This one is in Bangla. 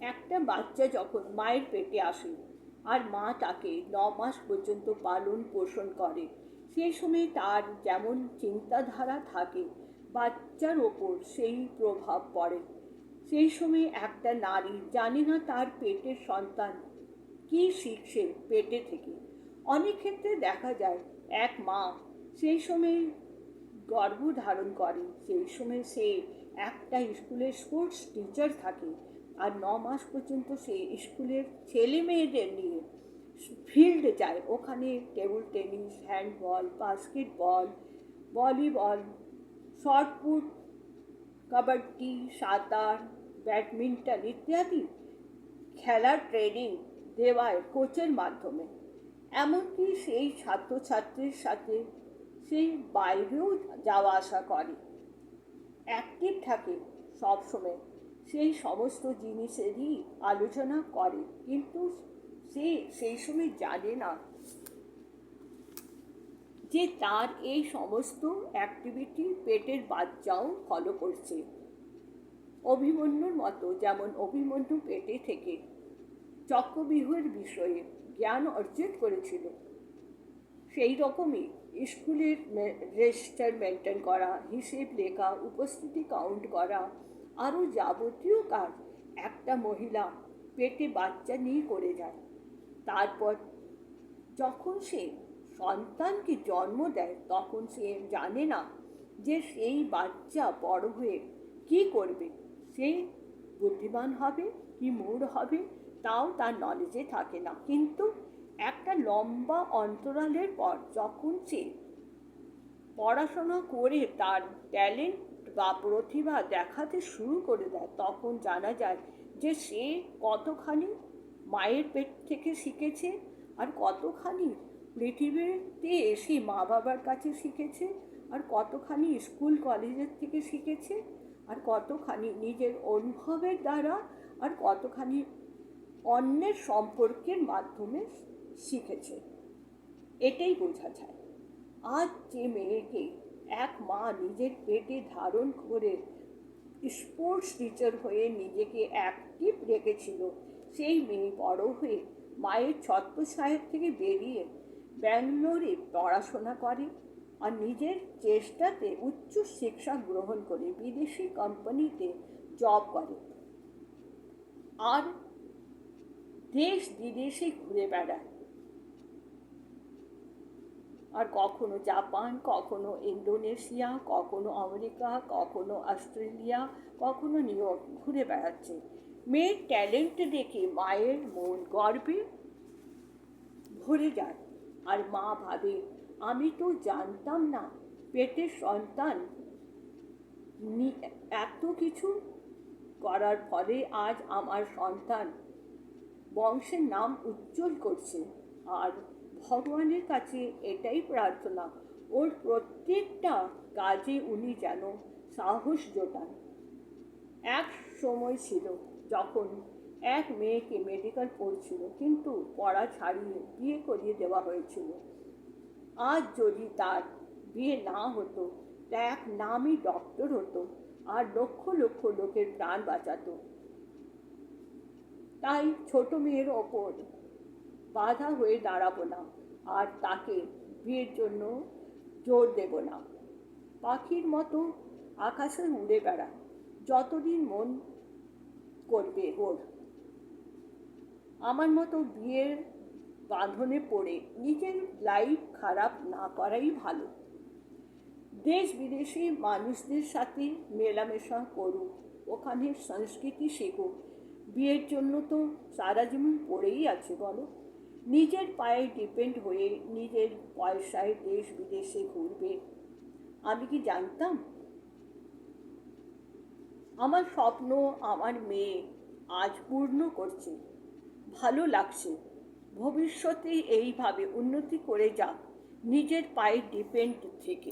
একটা বাচ্চা যখন মায়ের পেটে আসে আর মা তাকে 9 মাস পর্যন্ত পালন পোষণ করে, সেই সময় তার যেমন চিন্তাধারা থাকে বাচ্চার ওপর সেই প্রভাব পড়ে। সেই সময় একটা নারী জানে না তার পেটের সন্তান কি শিখছে পেটে থেকে। অনেক ক্ষেত্রে দেখা যায় এক মা সেই সময় গর্ভধারণ করে, সেই সময় সে একটা স্কুলের স্পোর্টস টিচার থাকে আর 9 মাস পর্যন্ত সে স্কুলের ছেলে মেয়েদের নিয়ে ফিল্ডে যায়। ওখানে table tennis, handball, basketball, volleyball, shot put, kabaddi, সাঁতার, ব্যাডমিন্টন ইত্যাদি খেলার ট্রেনিং দেওয়ায় কোচের মাধ্যমে। এমনকি সেই ছাত্রছাত্রীর সাথে সেই বাইরেও যাওয়া আসা করে, অ্যাক্টিভ থাকে সবসময়, সেই সমস্ত জিনিসেরই আলোচনা করে। কিন্তু সে সেই সময় জানে না যে তার এই সমস্ত অ্যাক্টিভিটি পেটের বাচ্চাও ফলো করছে। অভিমন্যুর মতো, যেমন অভিমন্যু পেটে থেকে চক্রব্যূহের বিষয়ে জ্ঞান অর্জন করেছিল, সেই রকমই স্কুলের রেজিস্টার মেনটেন করা, হিসেব লেখা, উপস্থিতি কাউন্ট করা, আরও যাবতীয় কাজ একটা মহিলা পেটে বাচ্চা নিয়ে করে যায়। তারপর যখন সে সন্তানকে জন্ম দেয় তখন সে জানে না যে সেই বাচ্চা বড় হয়ে কী করবে, সে বুদ্ধিমান হবে কি মূঢ় হবে তাও তার নলেজে থাকে না। কিন্তু একটা লম্বা অন্তরালের পর যখন সে পড়াশোনা করে তার ট্যালেন্ট বা প্রতিভা দেখাতে শুরু করে দেয়, তখন জানা যায় যে সে কতখানি মায়ের পেট থেকে শিখেছে আর কতখানি পৃথিবীতে এসে মা বাবার কাছে শিখেছে, আর কতখানি স্কুল কলেজের থেকে শিখেছে, আর কতখানি নিজের অনুভবের দ্বারা, আর কতখানি অন্যের সম্পর্কের মাধ্যমে শিখেছে। এটাই বোঝা যায়। আজ যে মেয়েকে এক মা নিজের পেটে ধারণ করে স্পোর্টস টিচার হয়ে নিজেকে অ্যাক্টিভ রেখেছিল, সেই মেয়ে বড় হয়ে মায়ের ছত্রছায়া থেকে বেরিয়ে ব্যাঙ্গালোরে পড়াশোনা করে আর নিজের চেষ্টাতে উচ্চ শিক্ষা গ্রহণ করে বিদেশি কোম্পানিতে জব করে আর দেশ বিদেশে ঘুরে বেড়ায়। আর কখনো জাপান, কখনো ইন্দোনেশিয়া, কখনো আমেরিকা, কখনো অস্ট্রেলিয়া, কখনো নিউ ইয়র্ক ঘুরে বেড়াচ্ছে। মেয়ের ট্যালেন্ট দেখে মায়ের মন গর্বে ভরে যায় আর মা ভাবে, আমি তো জানতাম না পেটের সন্তান এত কিছু করার ফলে আজ আমার সন্তান বংশের নাম উজ্জ্বল করছে। আর ভগবানের কাছে এটাই প্রার্থনা, ওর প্রত্যেকটা কাজে উনি যেন সাহস জোটান। এক সময় ছিল যখন এক মেয়েকে মেডিকেল পড়ছিল, কিন্তু পড়া ছাড়িয়ে বিয়ে করিয়ে দেওয়া হয়েছিল। আজ যদি তার বিয়ে না হতো, তা এক নামী ডক্টর হতো আর লক্ষ লক্ষ লোকের প্রাণ বাঁচাতো। তাই ছোট মেয়ের ওপর বাধা হয়ে দাঁড়াবো না আর তাকে বিয়ের জন্য জোর দেব না। পাখির মতো আকাশে উড়ে বেড়া, যতদিন মন করবে ওর। আমার মতো বিয়ের বাঁধনে পড়ে নিজের লাইফ খারাপ না করাই ভালো। দেশ বিদেশি মানুষদের সাথে মেলামেশা করুক, ওখানের সংস্কৃতি শেখুক। বিয়ের জন্য তো সারা জীবন পড়েই আছে বলো। নিজের পায়ে ডিপেন্ড হয়ে নিজের পয়সায় দেশ বিদেশে ঘুরবে। আমি কি জানতাম? আমার স্বপ্ন আমার মেয়ে আজ পূর্ণ করছে, ভালো লাগছে। ভবিষ্যতে এইভাবে উন্নতি করে যাক নিজের পায়ে ডিপেন্ড থেকে।